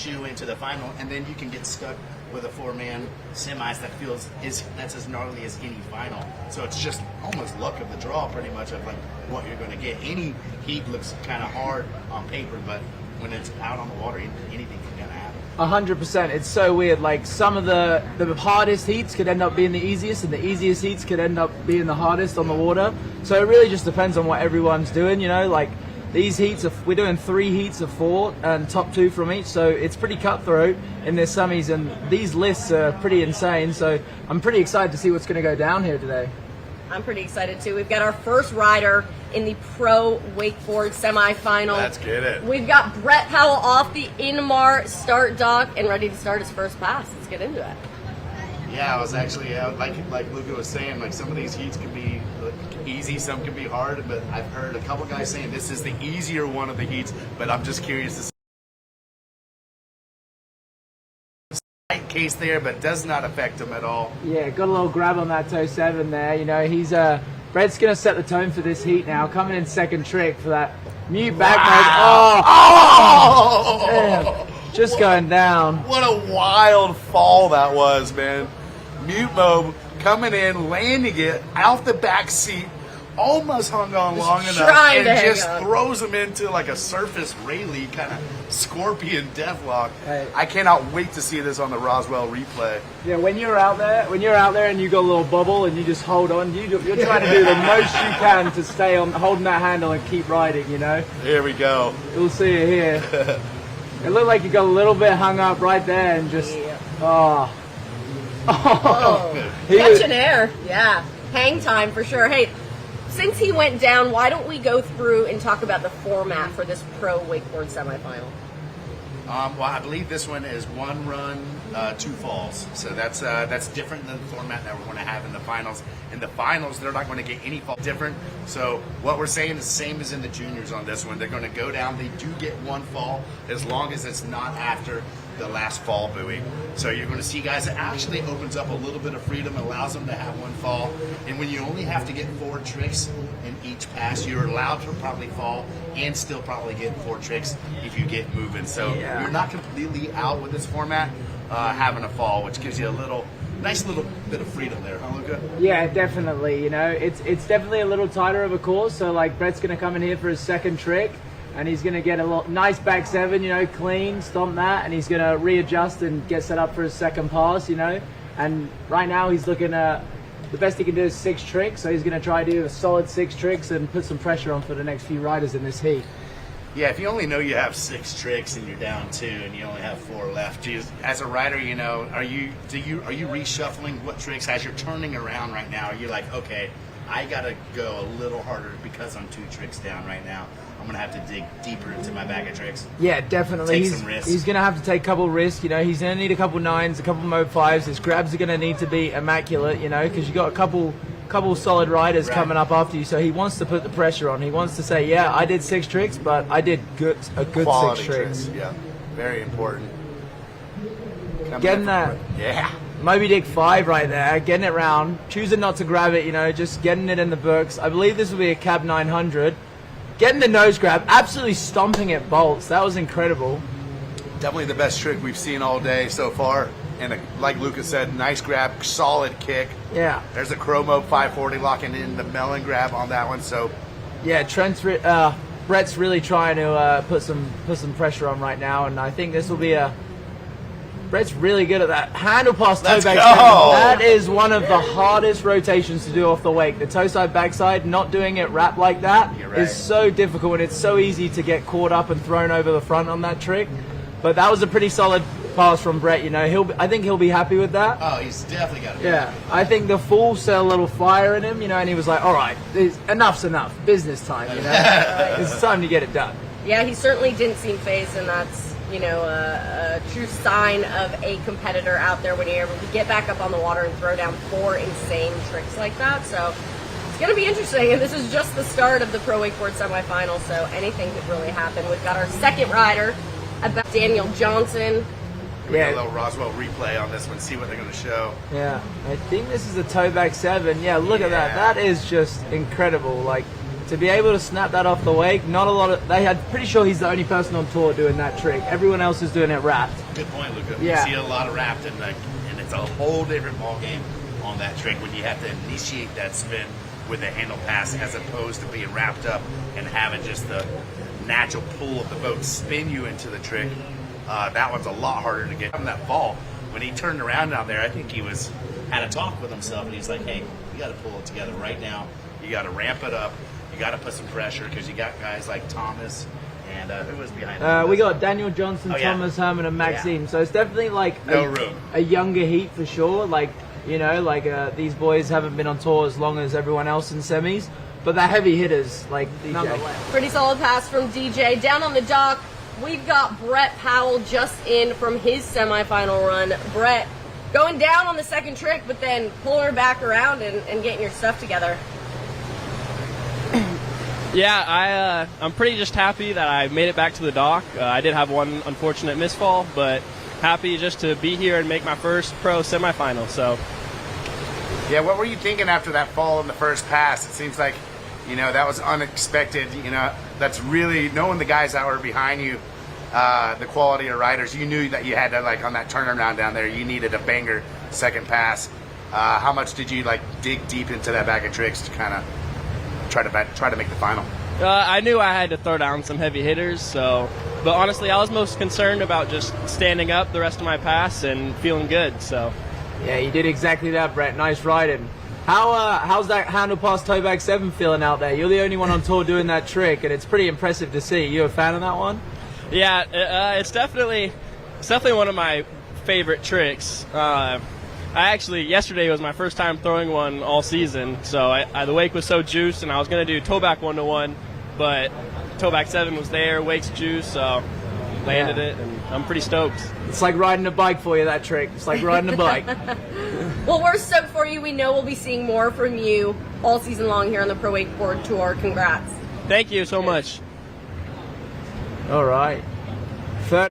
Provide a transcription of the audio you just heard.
shoe into the final, and then you can get stuck with a 4-man semis that's as gnarly as any final. So it's just almost luck of the draw, pretty much, of like what you're going to get. Any heat looks kind of hard on paper, but when it's out on the water, anything can kind of happen. 100%. It's so weird. Like some of the hardest heats could end up being the easiest, and the easiest heats could end up being the hardest on the water. So it really just depends on what everyone's doing, you know. Like these heats, we're doing 3 heats of 4 and top 2 from each, so it's pretty cutthroat in their semis, and these lists are pretty insane. So I'm pretty excited to see what's going to go down here today. I'm pretty excited too. We've got our first rider in the Pro Wakeboard semifinal. Let's get it. We've got Brett Powell off the Inmar start dock and ready to start his first pass. Let's get into it. Yeah, I was actually like Luca was saying, like some of these heats can be easy, some can be hard, but I've heard a couple guys saying this is the easier one of the heats, but I'm just curious to see. Slight case there, but does not affect him at all. Yeah, got a little grab on that toe 7 there. You know, he's Brett's gonna set the tone for this heat now, coming in second trick for that mute back nose. Oh! Damn. Just going down. What a wild fall that was, man. Mute mob coming in, landing it out the back seat, almost hung on long enough, and just throws him into like a surface Rayleigh kind of scorpion deathlock. Hey. I cannot wait to see this on the Roswell replay. Yeah, when you're out there and you got a little bubble and you just hold on, you're trying to do the most you can to stay on holding that handle and keep riding, you know. Here we go. We'll see it here. It looked like you got a little bit hung up right there and just, catching air. Yeah, hang time for sure. Hey, since he went down, why don't we go through and talk about the format for this Pro Wakeboard semifinal? Well, I believe this one is 1 run, 2 falls. So that's different than the format that we're going to have in the finals. In the finals, they're not going to get any fall different. So what we're saying is the same as in the juniors on this one. They're going to go down. They do get 1 fall as long as it's not after the last fall buoy. So you're going to see guys, it actually opens up a little bit of freedom, allows them to have 1 fall. And when you only have to get 4 tricks in each pass, you're allowed to probably fall and still probably get 4 tricks if you get moving. So you're not completely out with this format having a fall, which gives you a nice little bit of freedom there, huh, Luca? Yeah, definitely. You know, it's definitely a little tighter of a course. So like Brett's going to come in here for his second trick, and he's going to get a nice back 7, you know, clean, stomp that, and he's going to readjust and get set up for his second pass, you know. And right now he's looking at the best he can do is 6 tricks, so he's going to try to do a solid 6 tricks and put some pressure on for the next few riders in this heat. Yeah, if you only know you have 6 tricks and you're down 2 and you only have 4 left, geez, as a rider, you know, are you reshuffling what tricks as you're turning around right now? Are you like, okay, I gotta go a little harder because I'm 2 tricks down right now. I'm gonna have to dig deeper into my bag of tricks. Yeah, definitely. Take some risks. He's gonna have to take a couple risks. You know, he's gonna need a couple 9s, a couple Mob 5s. His grabs are gonna need to be immaculate. You know, because you got a couple solid riders coming up after you. So he wants to put the pressure on. He wants to say, yeah, I did 6 tricks, but I did a good Quality 6 tricks. Yeah, very important. Getting that. Yeah. Moby Dick 5 right there, getting it round, choosing not to grab it, you know, just getting it in the books. I believe this will be a cab 900. Getting the nose grab, absolutely stomping at bolts. That was incredible. Definitely the best trick we've seen all day so far. And like Lucas said, nice grab, solid kick. Yeah. There's a Chromo 540 locking in the melon grab on that one. So yeah, Brett's really trying to put some pressure on right now, and I think this will be Brett's really good at that. Handle pass toe back. That is one of the hardest rotations to do off the wake. The toe side backside, not doing it wrap like that is so difficult, and it's so easy to get caught up and thrown over the front on that trick. But that was a pretty solid pass from Brett. You know, I think he'll be happy with that. Oh, he's definitely got to be happy. I think the fool set a little fire in him, you know, and he was like, all right, enough's enough. Business time, you know. It's time to get it done. Yeah, he certainly didn't seem phased, and that's, you know, a true sign of a competitor out there when you're able to get back up on the water and throw down 4 insane tricks like that. So it's going to be interesting, and this is just the start of the Pro Wakeboard semifinal, so anything could really happen. We've got our second rider, about Daniel Johnson. We got a little Roswell replay on this one, see what they're going to show. Yeah, I think this is a toe back 7. Yeah, look at that. That is just incredible. Like, to be able to snap that off the wake, not a lot of, pretty sure he's the only person on tour doing that trick. Everyone else is doing it wrapped. Good point, Luca. Yeah. You see a lot of wrapped, and it's a whole different ball game on that trick when you have to initiate that spin with a handle pass as opposed to being wrapped up and having just the natural pull of the boat spin you into the trick. That one's a lot harder to get. From that fall, when he turned around down there, I think he had a talk with himself, and he's like, hey, you got to pull it together right now. You got to ramp it up. You got to put some pressure because you got guys like Thomas and who was behind him? We got Daniel Johnson, Oh, yeah. Thomas Herman, and Maxime. Yeah. So it's definitely like No room. a younger heat for sure. Like, you know, like these boys haven't been on tour as long as everyone else in semis, but they're heavy hitters, like DJ. Nonetheless. Pretty solid pass from DJ. Down on the dock, we've got Brett Powell just in from his semifinal run. Brett going down on the second trick, but then pulling her back around and getting your stuff together. Yeah, I'm pretty just happy that I made it back to the dock. I did have one unfortunate misfall, but happy just to be here and make my first pro semifinal. So, Yeah, what were you thinking after that fall in the first pass? It seems like, that was unexpected. That's really, knowing the guys that were behind you, the quality of riders, you knew that you had to, on that turnaround down there, you needed a banger second pass. How much did you, dig deep into that bag of tricks to kind of try to make the final? I knew I had to throw down some heavy hitters, but honestly, I was most concerned about just standing up the rest of my pass and feeling good. So, Yeah, you did exactly that, Brett. Nice riding. How's that handle pass toe bag 7 feeling out there? You're the only one on tour doing that trick, and it's pretty impressive to see. You a fan of that one? yeah, it's definitely one of my favorite tricks. Yesterday was my first time throwing one all season, so the wake was so juiced, and I was going to do toe back 1-to-1, but toe back 7 was there, wake's juice, so landed it, and I'm pretty stoked. It's like riding a bike for you, that trick. It's like riding a bike. Well, we're stoked for you. We know we'll be seeing more from you all season long here on the Pro Wakeboard Tour. Congrats. Thank you so much. All right.